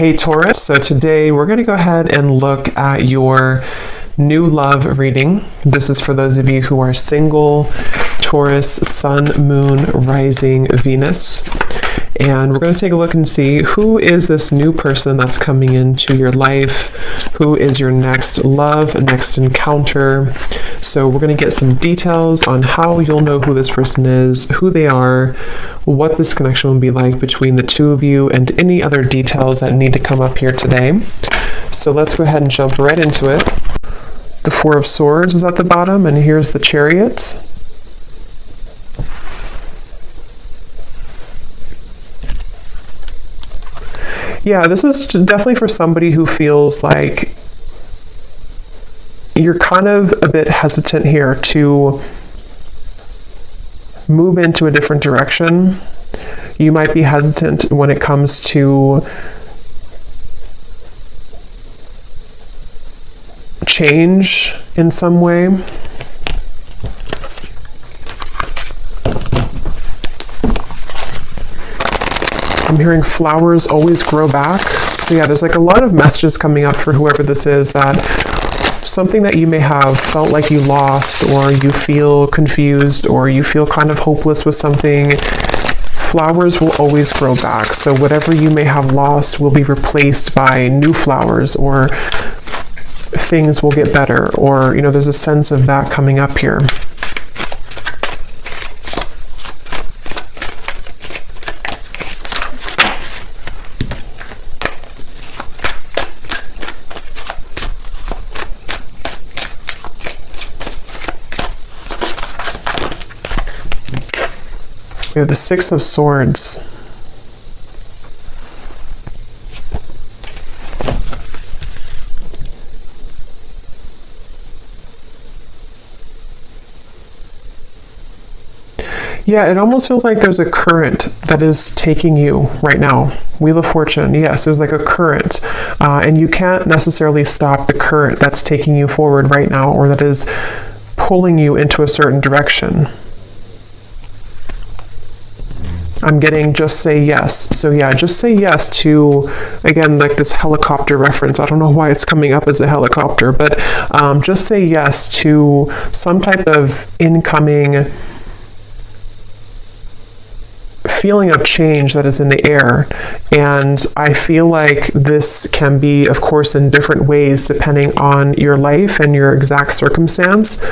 Hey Taurus, so today we're going to go ahead and look at your new love reading. This is for those of you who are single, Taurus, Sun, Moon, Rising, Venus. And we're going to take a look and see who is this new person that's coming into your life, who is your next love, next encounter. So we're going to get some details on how you'll know who this person is, who they are, what this connection will be like between the two of you, and any other details that need to come up here today. So let's go ahead and jump right into it. The Four of Swords is at the bottom, and here's the Chariot. Yeah, this is definitely for somebody who feels like you're kind of a bit hesitant here to move into a different direction. You might be hesitant when it comes to change in some way. I'm hearing flowers always grow back. So yeah, there's like a lot of messages coming up for whoever this is, that something that you may have felt like you lost, or you feel confused, or you feel kind of hopeless with something, flowers will always grow back. So whatever you may have lost will be replaced by new flowers, or things will get better, or, you know, there's a sense of that coming up here. We have the Six of Swords. Yeah, it almost feels like there's a current that is taking you right now. Wheel of Fortune, yes, there's like a current. And you can't necessarily stop the current that's taking you forward right now, or that is pulling you into a certain direction. I'm getting just say yes. So yeah, just say yes to, again, like this helicopter reference. I don't know why it's coming up as a helicopter, but just say yes to some type of incoming feeling of change that is in the air. And I feel like this can be, of course, in different ways depending on your life and your exact circumstance.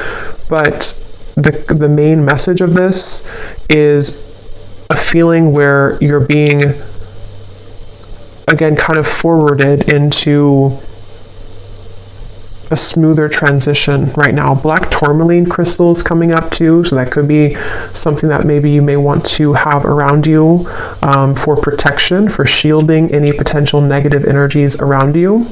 But the main message of this is a feeling where you're being, again, kind of forwarded into a smoother transition right now. Black tourmaline crystal is coming up too, so that could be something that maybe you may want to have around you for protection, for shielding any potential negative energies around you.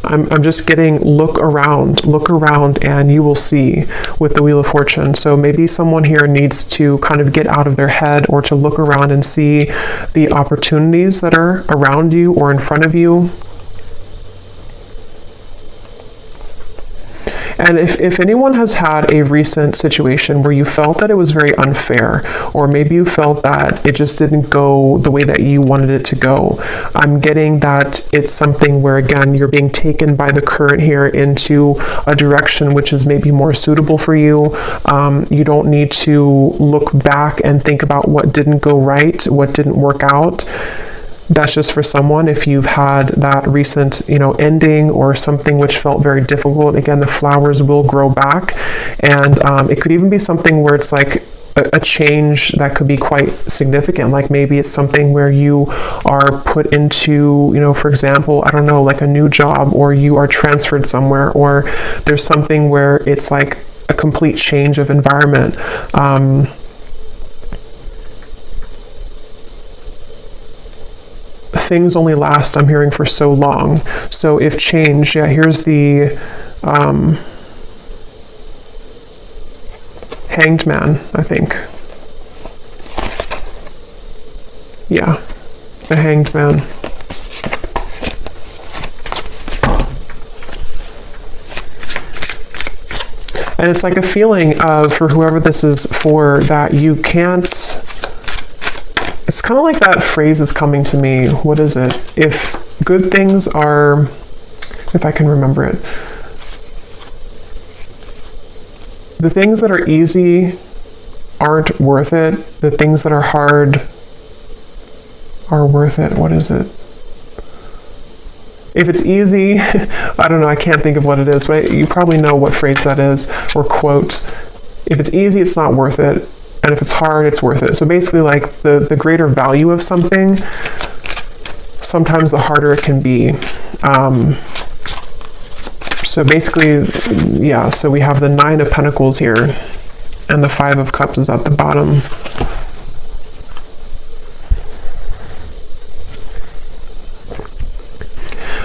I'm just getting look around, and you will see with the Wheel of Fortune. So maybe someone here needs to kind of get out of their head, or to look around and see the opportunities that are around you or in front of you. And if anyone has had a recent situation where you felt that it was very unfair, or maybe you felt that it just didn't go the way that you wanted it to go, I'm getting that it's something where, again, you're being taken by the current here into a direction which is maybe more suitable for you. You don't need to look back and think about what didn't go right, what didn't work out. That's just for someone. If you've had that recent, ending, or something which felt very difficult, again, the flowers will grow back. And it could even be something where it's like a change that could be quite significant. Like maybe it's something where you are put into, for example, I don't know, like a new job, or you are transferred somewhere, or there's something where it's like a complete change of environment. Things only last, I'm hearing, for so long. So if change, yeah, here's the Hanged Man, I think. Yeah, the Hanged Man. And it's like a feeling of, for whoever this is for, that you can't It's kind of like that phrase is coming to me. What is it? If good things are, if I can remember it, the things that are easy aren't worth it. The things that are hard are worth it. What is it? If it's easy, I don't know, I can't think of what it is, but you probably know what phrase that is, or quote. If it's easy, it's not worth it. And if it's hard, it's worth it. So basically, like, the greater value of something, sometimes the harder it can be. So basically, yeah, so we have the 9 of Pentacles here, and the 5 of Cups is at the bottom.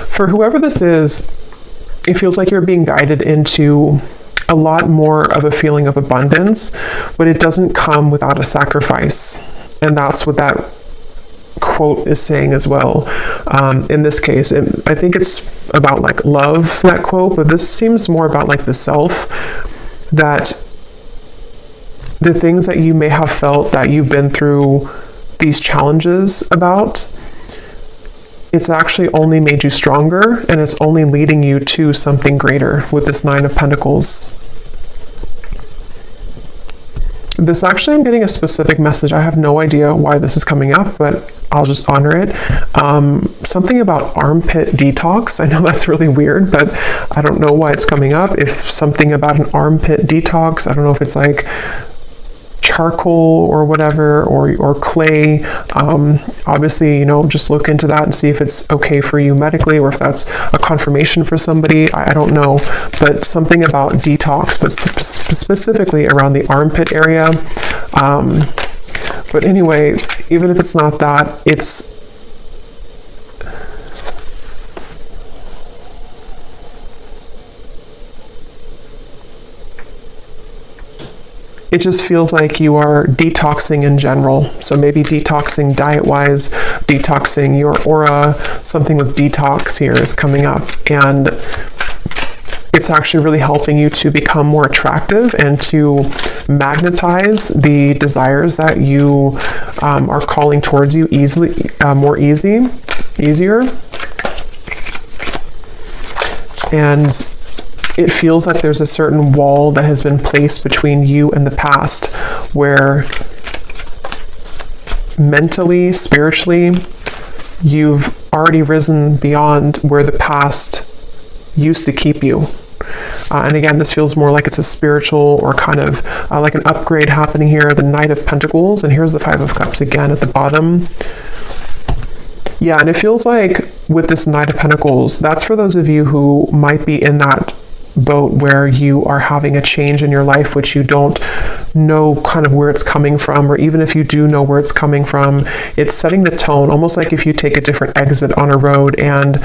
For whoever this is, it feels like you're being guided into a lot more of a feeling of abundance, but it doesn't come without a sacrifice. And that's what that quote is saying as well. In this case, I think it's about like love, that quote, but this seems more about like the self, that the things that you may have felt that you've been through these challenges about, it's actually only made you stronger, and it's only leading you to something greater with this 9 of Pentacles. This actually, I'm getting a specific message. I have no idea why this is coming up, but I'll just honor it. Something about armpit detox. I know that's really weird, but I don't know why it's coming up. If something about an armpit detox, I don't know if it's like charcoal or whatever, or clay. Obviously, just look into that and see if it's okay for you medically, or if that's a confirmation for somebody. I don't know, but something about detox, but specifically around the armpit area. But anyway, even if it's not that, it just feels like you are detoxing in general. So maybe detoxing diet-wise, detoxing your aura, something with detox here is coming up. And it's actually really helping you to become more attractive and to magnetize the desires that you are calling towards you easier. And it feels like there's a certain wall that has been placed between you and the past, where mentally, spiritually, you've already risen beyond where the past used to keep you. And again, this feels more like it's a spiritual or kind of like an upgrade happening here. The Knight of Pentacles, and here's the 5 of Cups again at the bottom. Yeah, and it feels like with this Knight of Pentacles, that's for those of you who might be in that boat where you are having a change in your life which you don't know kind of where it's coming from, or even if you do know where it's coming from, it's setting the tone, almost like if you take a different exit on a road and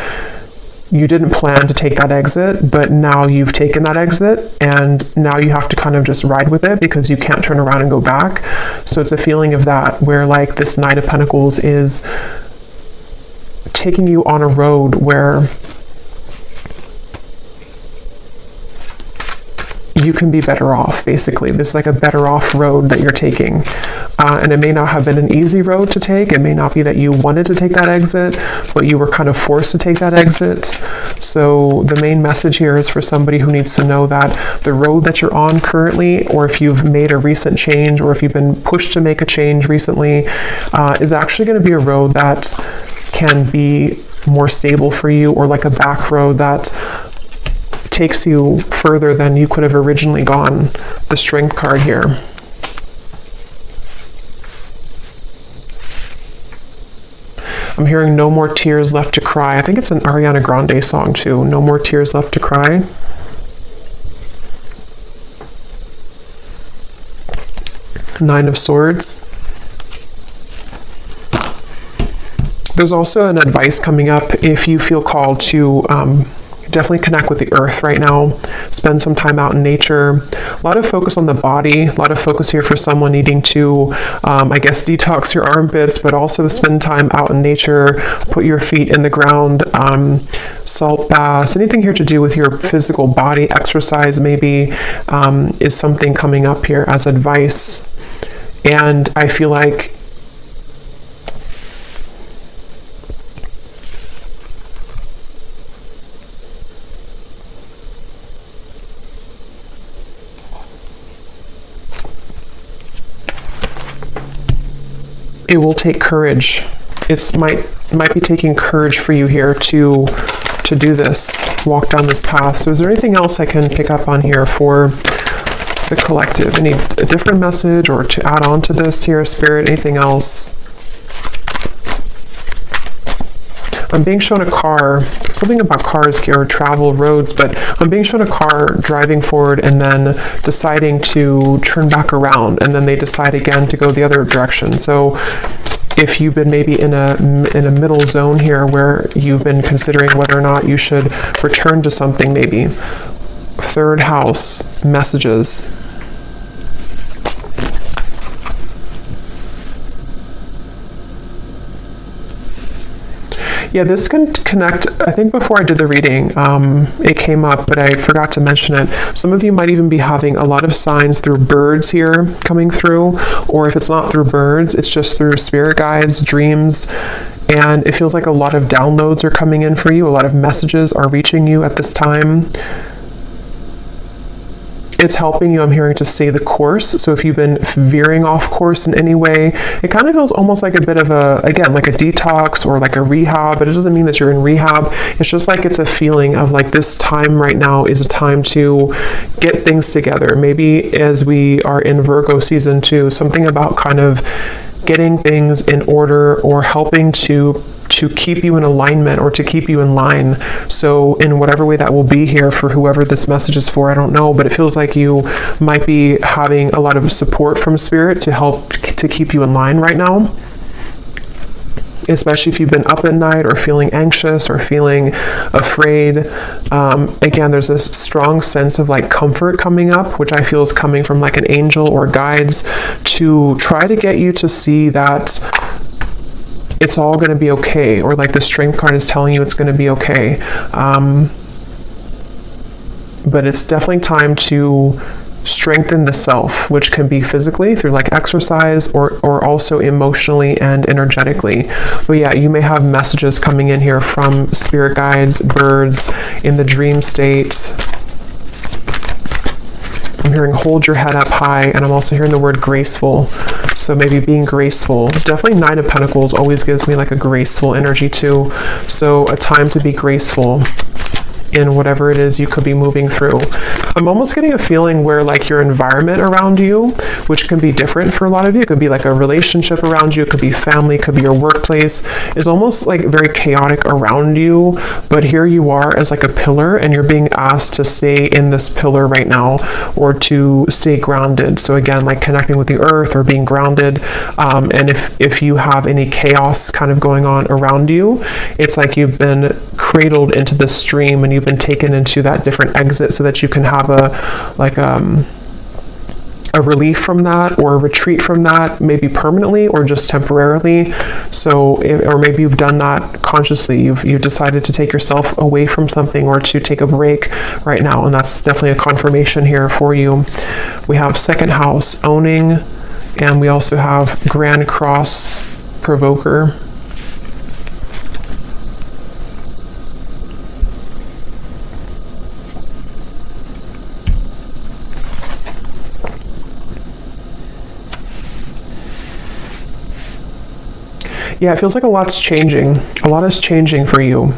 you didn't plan to take that exit, but now you've taken that exit, and now you have to kind of just ride with it because you can't turn around and go back. So it's a feeling of that, where like this Knight of Pentacles is taking you on a road where you can be better off, basically. This is like a better off road that you're taking. And it may not have been an easy road to take. It may not be that you wanted to take that exit, but you were kind of forced to take that exit. So the main message here is for somebody who needs to know that the road that you're on currently, or if you've made a recent change, or if you've been pushed to make a change recently, is actually going to be a road that can be more stable for you, or like a back road that takes you further than you could have originally gone. The Strength card here. I'm hearing No More Tears Left to Cry. I think it's an Ariana Grande song too. No More Tears Left to Cry. Nine of Swords. There's also an advice coming up if you feel called to definitely connect with the earth right now. Spend some time out in nature. A lot of focus on the body. A lot of focus here for someone needing to, I guess, detox your armpits, but also spend time out in nature. Put your feet in the ground. Salt baths. Anything here to do with your physical body. Exercise maybe is something coming up here as advice. And I feel like it will take courage. It might be taking courage for you here to do this, walk down this path. So is there anything else I can pick up on here for the collective? A different message or to add on to this here, Spirit? Anything else? I'm being shown a car, something about cars or travel roads, but I'm being shown a car driving forward and then deciding to turn back around, and then they decide again to go the other direction. So if you've been maybe in a middle zone here where you've been considering whether or not you should return to something, maybe. Third house, messages. Yeah, this can connect. I think before I did the reading, it came up, but I forgot to mention it. Some of you might even be having a lot of signs through birds here coming through, or if it's not through birds, it's just through spirit guides, dreams, and it feels like a lot of downloads are coming in for you. A lot of messages are reaching you at this time. It's helping you, I'm hearing, to stay the course. So if you've been veering off course in any way, it kind of feels almost like a bit of again, like a detox or like a rehab, but it doesn't mean that you're in rehab. It's just like it's a feeling of like this time right now is a time to get things together. Maybe as we are in Virgo season 2, something about kind of getting things in order or helping to keep you in alignment or to keep you in line. So in whatever way that will be here for whoever this message is for, I don't know, but it feels like you might be having a lot of support from Spirit to help to keep you in line right now. Especially if you've been up at night or feeling anxious or feeling afraid. Again, there's this strong sense of like comfort coming up, which I feel is coming from like an angel or guides to try to get you to see that it's all going to be okay, or like the Strength card is telling you it's going to be okay. But it's definitely time to strengthen the self, which can be physically through like exercise or also emotionally and energetically. But yeah, you may have messages coming in here from spirit guides, birds, in the dream state. I'm hearing hold your head up high, and I'm also hearing the word graceful. So maybe being graceful. Definitely 9 of Pentacles always gives me like a graceful energy too. So a time to be graceful in whatever it is you could be moving through. I'm almost getting a feeling where like your environment around you, which can be different for a lot of you, it could be like a relationship around you, it could be family, it could be your workplace, is almost like very chaotic around you, but here you are as like a pillar, and you're being asked to stay in this pillar right now, or to stay grounded. So again, like connecting with the earth or being grounded. And if you have any chaos kind of going on around you, it's like you've been cradled into the stream and you've been taken into that different exit so that you can have a relief from that, or a retreat from that, maybe permanently or just temporarily. So, or maybe you've done that consciously. You've decided to take yourself away from something or to take a break right now, and that's definitely a confirmation here for you. We have second house, owning, and we also have Grand Cross Provoker. Yeah, it feels like a lot's changing. A lot is changing for you,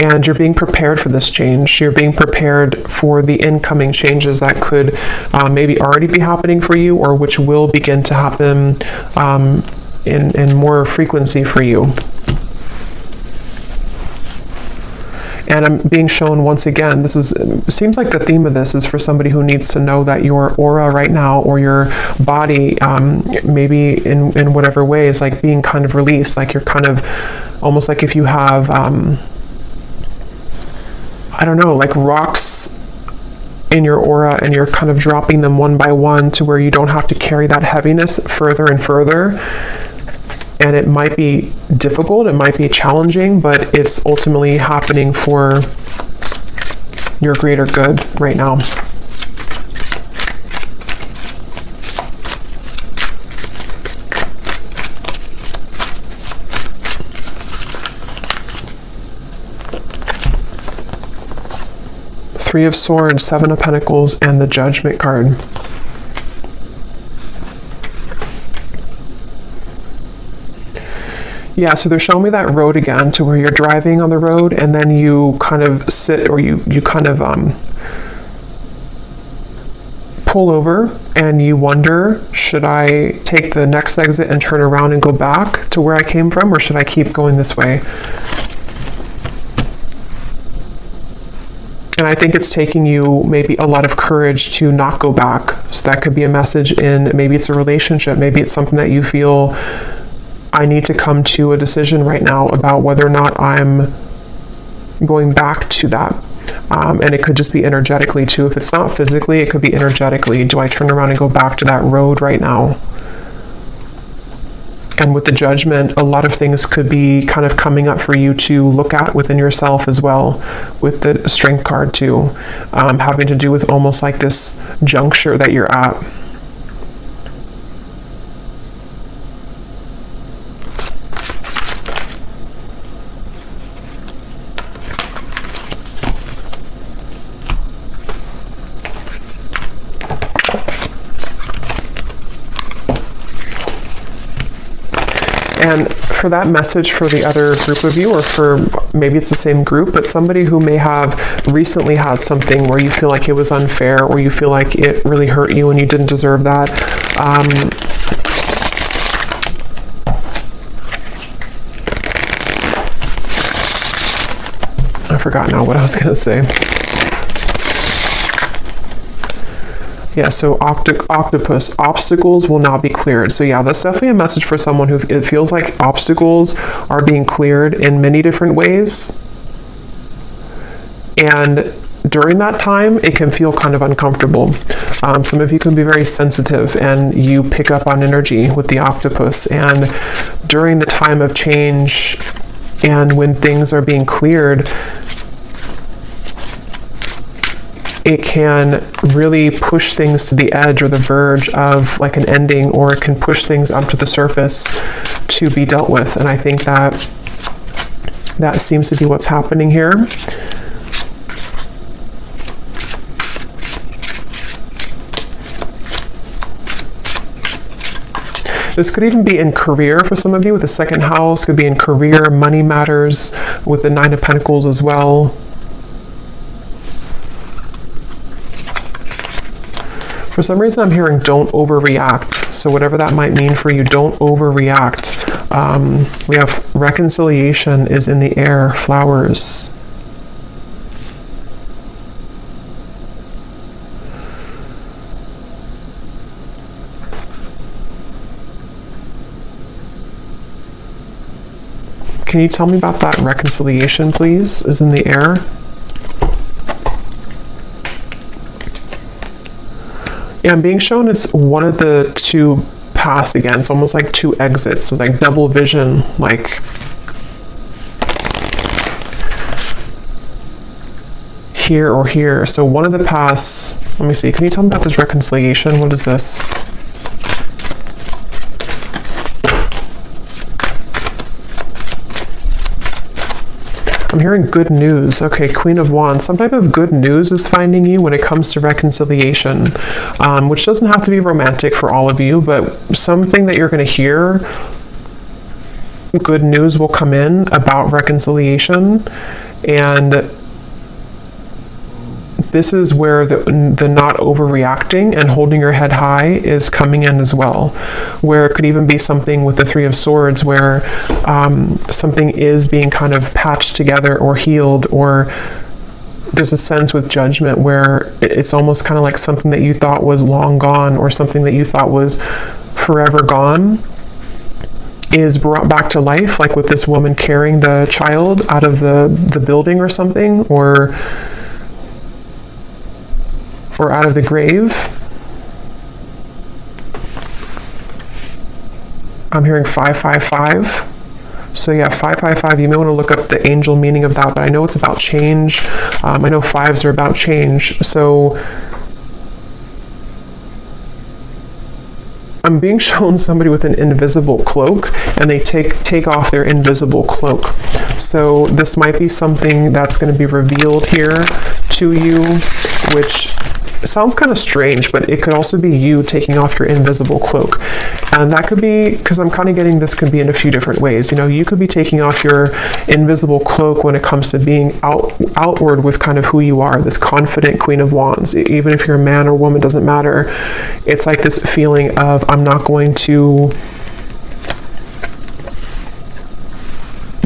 and you're being prepared for this change. You're being prepared for the incoming changes that could maybe already be happening for you, or which will begin to happen in more frequency for you. And I'm being shown once again, seems like the theme of this is for somebody who needs to know that your aura right now, or your body, maybe in whatever way, is like being kind of released. Like you're kind of, almost like if you have, I don't know, like rocks in your aura, and you're kind of dropping them one by one to where you don't have to carry that heaviness further and further. And it might be difficult, it might be challenging, but it's ultimately happening for your greater good right now. Three of Swords, Seven of Pentacles, and the Judgment card. Yeah, so they're showing me that road again, to where you're driving on the road and then you kind of sit, or you kind of pull over and you wonder, should I take the next exit and turn around and go back to where I came from, or should I keep going this way? And I think it's taking you maybe a lot of courage to not go back. So that could be a message in, maybe it's a relationship, maybe it's something that you feel, I need to come to a decision right now about whether or not I'm going back to that. And it could just be energetically too. If it's not physically, it could be energetically. Do I turn around and go back to that road right now? And with the Judgment, a lot of things could be kind of coming up for you to look at within yourself as well, with the Strength card too, having to do with almost like this juncture that you're at. And for that message for the other group of you, or for maybe it's the same group, but somebody who may have recently had something where you feel like it was unfair, or you feel like it really hurt you and you didn't deserve that. I forgot now what I was going to say. Yeah, so octopus, obstacles will now be cleared. So yeah, that's definitely a message for someone who it feels like obstacles are being cleared in many different ways. And during that time, it can feel kind of uncomfortable. Some of you can be very sensitive and you pick up on energy with the octopus. And during the time of change and when things are being cleared, it can really push things to the edge or the verge of like an ending, or it can push things up to the surface to be dealt with. And I think that seems to be what's happening here. This could even be in career for some of you with the second house, could be in career, money matters with the Nine of Pentacles as well. For some reason, I'm hearing don't overreact. So whatever that might mean for you, don't overreact. We have reconciliation is in the air, flowers. Can you tell me about that reconciliation, please, is in the air? Yeah, I'm being shown it's one of the two paths again. It's almost like two exits. It's like double vision, like here or here. So one of the paths, let me see, can you tell me about this reconciliation? What is this? I'm hearing good news. Okay, Queen of Wands. Some type of good news is finding you when it comes to reconciliation, which doesn't have to be romantic for all of you, but something that you're going to hear, good news will come in about reconciliation. And this is where the not overreacting and holding your head high is coming in as well, where it could even be something with the Three of Swords where something is being kind of patched together or healed, or there's a sense with Judgment where it's almost kind of like something that you thought was long gone, or something that you thought was forever gone is brought back to life, like with this woman carrying the child out of the building or something, or out of the grave. I'm hearing 555. So yeah, 555, you may want to look up the angel meaning of that, but I know it's about change. I know fives are about change. So I'm being shown somebody with an invisible cloak, and they take off their invisible cloak. So this might be something that's going to be revealed here to you, which it sounds kind of strange, but it could also be you taking off your invisible cloak. And that could be, because I'm kind of getting this could be in a few different ways. You know, you could be taking off your invisible cloak when it comes to being outward with kind of who you are, this confident Queen of Wands. Even if you're a man or woman, doesn't matter. It's like this feeling of, I'm not going to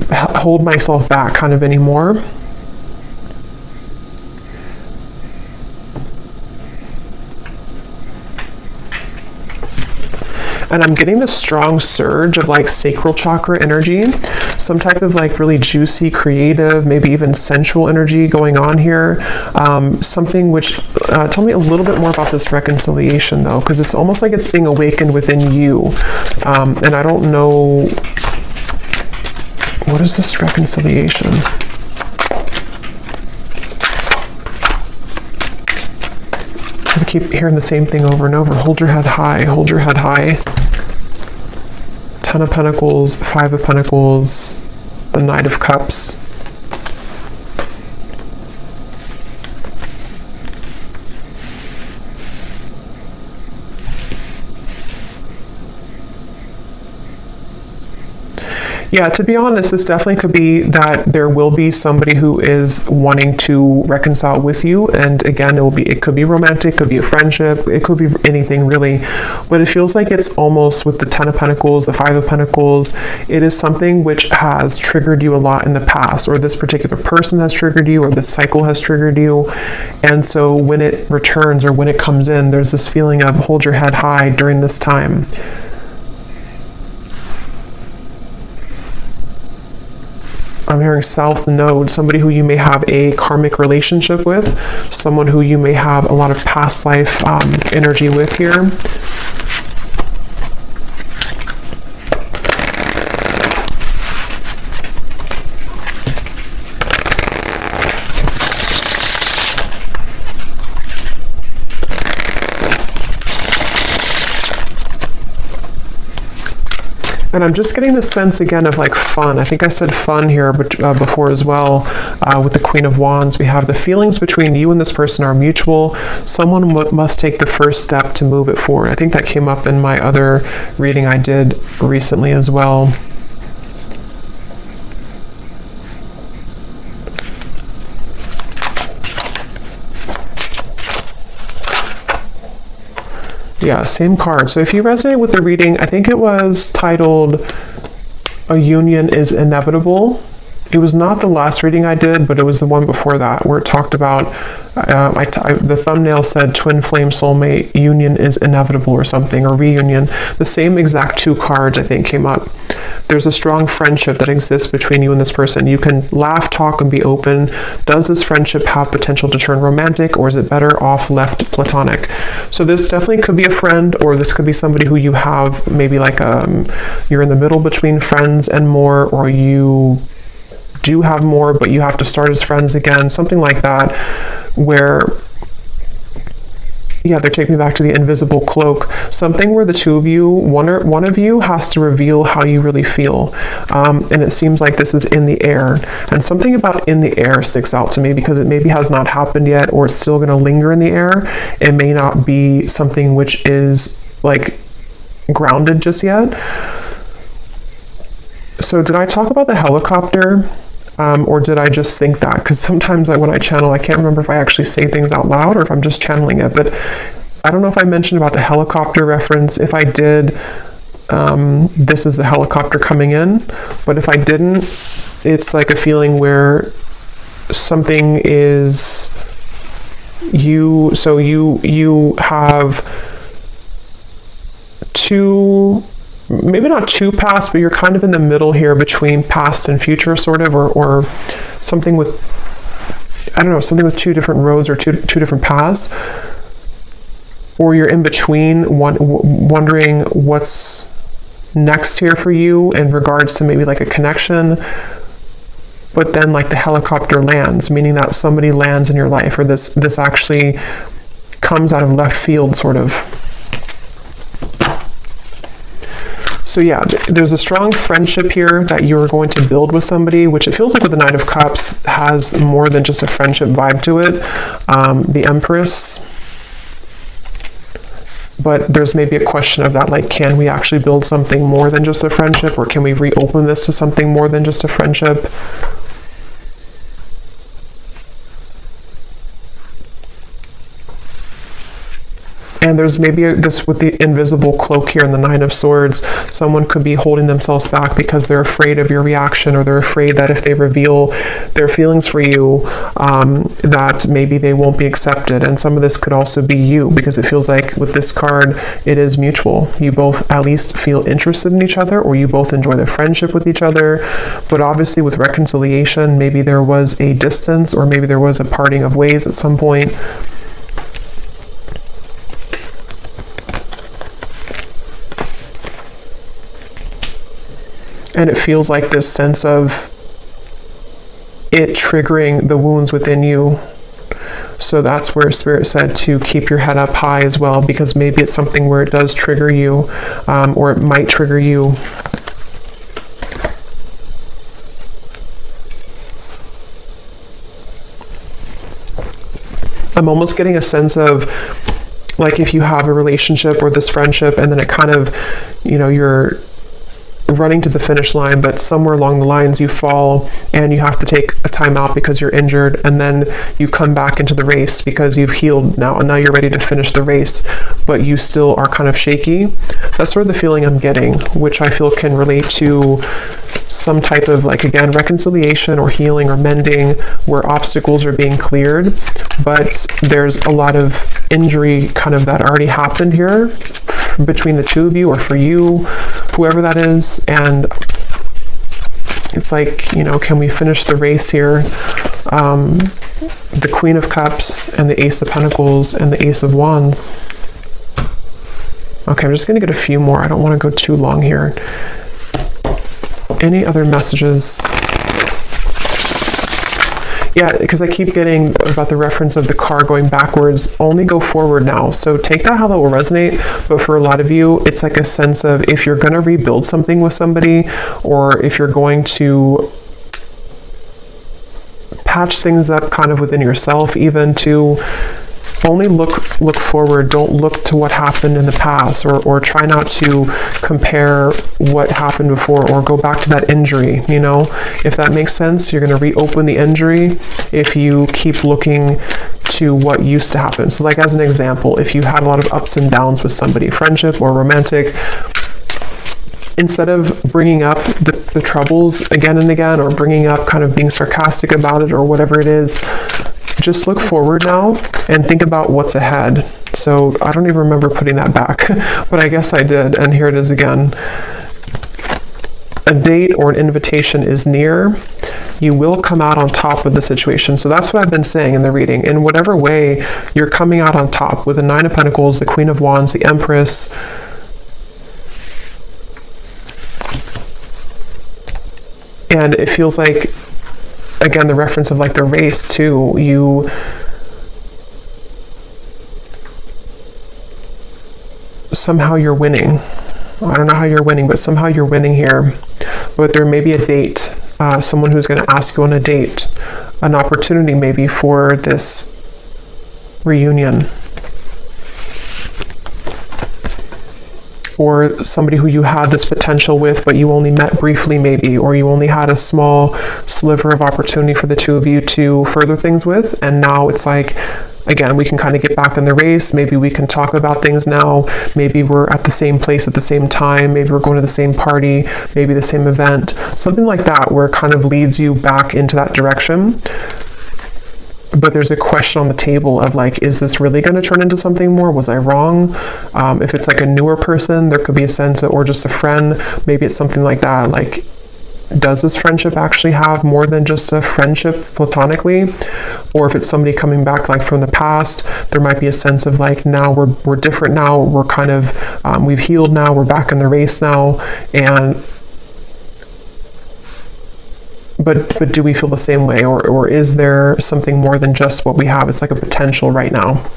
hold myself back kind of anymore. And I'm getting this strong surge of like sacral chakra energy, some type of like really juicy, creative, maybe even sensual energy going on here. Something which, tell me a little bit more about this reconciliation though, because it's almost like it's being awakened within you. And I don't know, what is this reconciliation? I keep hearing the same thing over and over. Hold your head high, hold your head high. 10 of Pentacles, 5 of Pentacles, the Knight of Cups. Yeah, to be honest, this definitely could be that there will be somebody who is wanting to reconcile with you. And again, it could be romantic, could be a friendship, it could be anything really. But it feels like it's almost with the 10 of Pentacles, the 5 of Pentacles, it is something which has triggered you a lot in the past, or this particular person has triggered you, or this cycle has triggered you. And so when it returns or when it comes in, there's this feeling of hold your head high during this time. I'm hearing South Node, somebody who you may have a karmic relationship with, someone who you may have a lot of past life energy with here. And I'm just getting the sense again of like fun. I think I said fun here before as well. With the Queen of Wands, we have the feelings between you and this person are mutual. Someone must take the first step to move it forward. I think that came up in my other reading I did recently as well. Yeah, same card. So if you resonate with the reading, I think it was titled A Union is Inevitable. It was not the last reading I did, but it was the one before that where it talked about, the thumbnail said twin flame soulmate, union is inevitable or something, or reunion. The same exact two cards I think came up. There's a strong friendship that exists between you and this person. You can laugh, talk, and be open. Does this friendship have potential to turn romantic, or is it better off left platonic? So this definitely could be a friend, or this could be somebody who you have maybe like you're in the middle between friends and more, or you do have more, but you have to start as friends again, something like that, where, yeah, they're taking me back to the invisible cloak, something where the two of you, one of you has to reveal how you really feel, and it seems like this is in the air, and something about in the air sticks out to me because it maybe has not happened yet, or it's still going to linger in the air. It may not be something which is like grounded just yet. So did I talk about the helicopter? Or did I just think that? Because sometimes when I channel, I can't remember if I actually say things out loud or if I'm just channeling it. But I don't know if I mentioned about the helicopter reference. If I did, this is the helicopter coming in. But if I didn't, it's like a feeling where something is you. So you have two, maybe not two paths, but you're kind of in the middle here between past and future, sort of, or something with, I don't know, something with two different roads or two different paths, or you're in between, wondering what's next here for you in regards to maybe like a connection. But then like the helicopter lands, meaning that somebody lands in your life, or this actually comes out of left field, sort of. So yeah, there's a strong friendship here that you're going to build with somebody, which it feels like with the Knight of Cups has more than just a friendship vibe to it. The Empress, But there's maybe a question of that, like, can we actually build something more than just a friendship, or can we reopen this to something more than just a friendship? And there's maybe this with the invisible cloak here in the Nine of Swords. Someone could be holding themselves back because they're afraid of your reaction, or they're afraid that if they reveal their feelings for you, that maybe they won't be accepted. And some of this could also be you, because it feels like with this card, it is mutual. You both at least feel interested in each other, or you both enjoy the friendship with each other. But obviously with reconciliation, maybe there was a distance, or maybe there was a parting of ways at some point. And it feels like this sense of it triggering the wounds within you. So that's where Spirit said to keep your head up high as well, because maybe it's something where it does trigger you, or it might trigger you. I'm almost getting a sense of, like, if you have a relationship or this friendship, and then it kind of, you know, you're running to the finish line, but somewhere along the lines you fall and you have to take a time out because you're injured, and then you come back into the race because you've healed now, and now you're ready to finish the race, but you still are kind of shaky. That's sort of the feeling I'm getting, which I feel can relate to some type of, like, again, reconciliation or healing or mending, where obstacles are being cleared, but there's a lot of injury kind of that already happened here between the two of you, or for you, whoever that is. And it's like, you know, can we finish the race here? The Queen of Cups and the Ace of Pentacles and the Ace of Wands. Okay, I'm just going to get a few more. I don't want to go too long here. Any other messages? Yeah, because I keep getting about the reference of the car going backwards. Only go forward now. So take that how that will resonate. But for a lot of you, it's like a sense of, if you're going to rebuild something with somebody, or if you're going to patch things up kind of within yourself, even, to only look forward. Don't look to what happened in the past, or try not to compare what happened before, or go back to that injury. You know, if that makes sense, you're going to reopen the injury if you keep looking to what used to happen. So, like, as an example, if you had a lot of ups and downs with somebody, friendship or romantic, instead of bringing up the troubles again and again, or bringing up kind of being sarcastic about it, or whatever it is, just look forward now and think about what's ahead. So I don't even remember putting that back, but I guess I did, and here it is again. A date or an invitation is near. You will come out on top of the situation. So that's what I've been saying in the reading. In whatever way, you're coming out on top with the Nine of Pentacles, the Queen of Wands, the Empress. And it feels like, again, the reference of, like, the race too. You somehow you're winning. I don't know how you're winning, but somehow you're winning here. But there may be a date, someone who's going to ask you on a date, an opportunity maybe for this reunion. Or somebody who you had this potential with, but you only met briefly maybe, or you only had a small sliver of opportunity for the two of you to further things with. And now it's like, again, we can kind of get back in the race. Maybe we can talk about things now. Maybe we're at the same place at the same time. Maybe we're going to the same party, maybe the same event, something like that, where it kind of leads you back into that direction. But there's a question on the table of, like, is this really going to turn into something more? Was I wrong? If it's like a newer person, there could be a sense of, or just a friend, maybe it's something like that. Like, does this friendship actually have more than just a friendship platonically? Or if it's somebody coming back, like, from the past, there might be a sense of, like, now we're different now. We're kind of, we've healed now. We're back in the race now. And But do we feel the same way, or is there something more than just what we have? It's like a potential right now.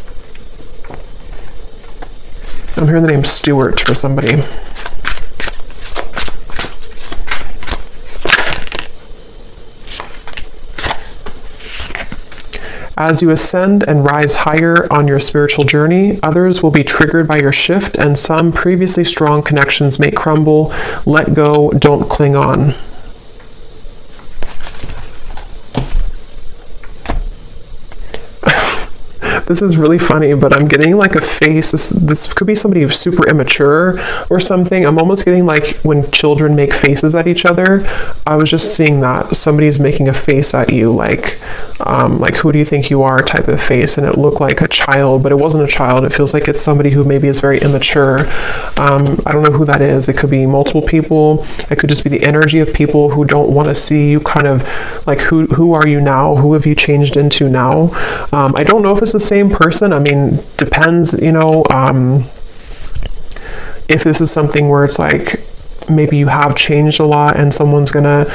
I'm hearing the name Stuart for somebody. As you ascend and rise higher on your spiritual journey, others will be triggered by your shift, and some previously strong connections may crumble. Let go, don't cling on. This is really funny, but I'm getting like a face. This could be somebody who's super immature or something. I'm almost getting like when children make faces at each other. I was just seeing that somebody's making a face at you, like who do you think you are type of face, and it looked like a child, but it wasn't a child. It feels like it's somebody who maybe is very immature. I don't know who that is. It could be multiple people. It could just be the energy of people who don't want to see you, kind of like who are you now? Who have you changed into now? I don't know if it's the same person. I mean, depends, if this is something where it's like maybe you have changed a lot and someone's gonna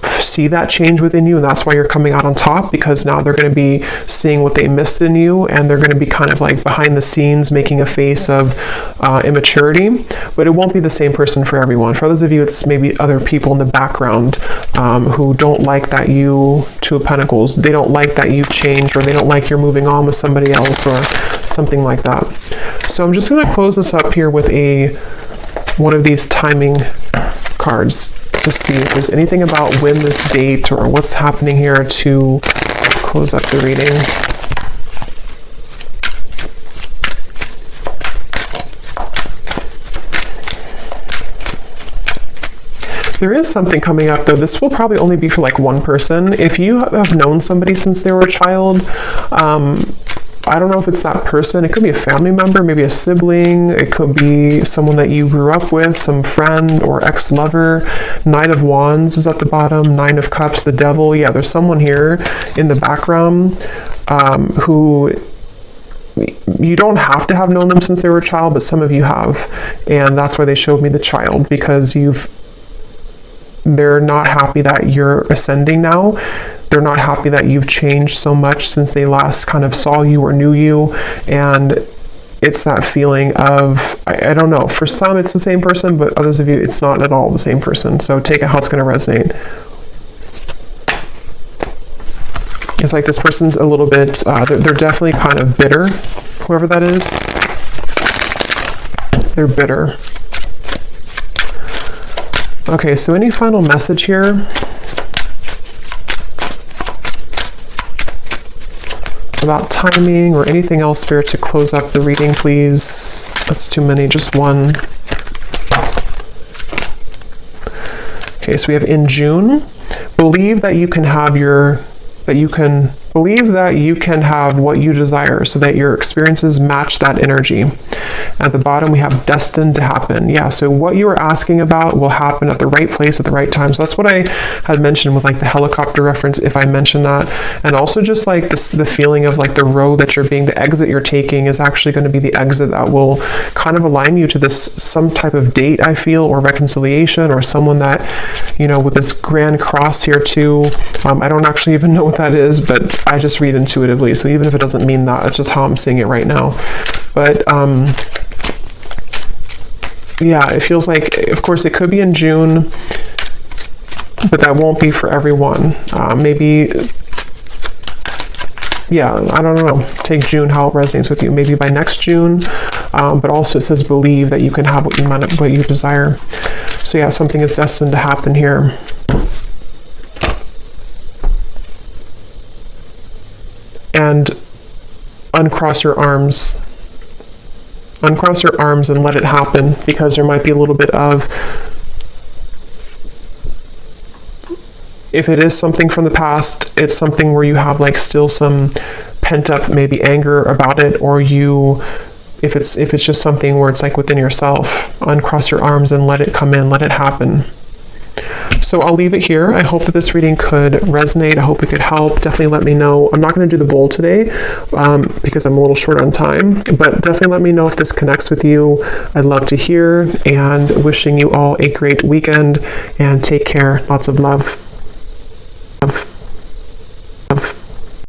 see that change within you, and that's why you're coming out on top, because now they're going to be seeing what they missed in you, and they're going to be kind of like behind the scenes making a face of immaturity. But it won't be the same person for everyone. For others of you, it's maybe other people in the background who don't like that you, Two of Pentacles, they don't like that you've changed, or they don't like you're moving on with somebody else or something like that. So I'm just going to close this up here with one of these timing cards to see if there's anything about when this date or what's happening here to close up the reading. There is something coming up though. This will probably only be for like one person. If you have known somebody since they were a child, I don't know if it's that person. It could be a family member, maybe a sibling. It could be someone that you grew up with, some friend or ex-lover. Knight of Wands is at the bottom. Nine of Cups, the Devil. Yeah, there's someone here in the background who you don't have to have known them since they were a child, but some of you have. And that's why they showed me the child, because they're not happy that you're ascending now. They're not happy that you've changed so much since they last kind of saw you or knew you. And it's that feeling of, I don't know, for some it's the same person, but others of you, it's not at all the same person. So take it how it's going to resonate. It's like this person's a little bit, they're definitely kind of bitter, whoever that is. They're bitter. Okay, so any final message here? About timing or anything else, Spirit, to close up the reading, please. That's too many, just one. Okay, so we have in June, believe that you can have believe that you can have what you desire so that your experiences match that energy. At the bottom, we have destined to happen. Yeah, so what you were asking about will happen at the right place at the right time. So that's what I had mentioned with like the helicopter reference, if I mentioned that. And also just like this, the feeling of like the road that the exit you're taking is actually going to be the exit that will kind of align you to this, some type of date, I feel, or reconciliation, or someone that, with this grand cross here too. I don't actually even know what that is, but I just read intuitively. So even if it doesn't mean that, it's just how I'm seeing it right now. But yeah, it feels like, of course, it could be in June, but that won't be for everyone. Maybe, yeah, I don't know. Take June, how it resonates with you. Maybe by next June, but also it says believe that you can have what you desire. So yeah, something is destined to happen here. And uncross your arms. Uncross your arms and let it happen, because there might be a little bit of, if it is something from the past, it's something where you have like still some pent up maybe anger about it, or if it's just something where it's like within yourself, uncross your arms and let it come in, let it happen. So I'll leave it here. I hope that this reading could resonate. I hope it could help. Definitely let me know. I'm not going to do the bowl today because I'm a little short on time, but definitely let me know if this connects with you. I'd love to hear, and wishing you all a great weekend, and take care. Lots of love.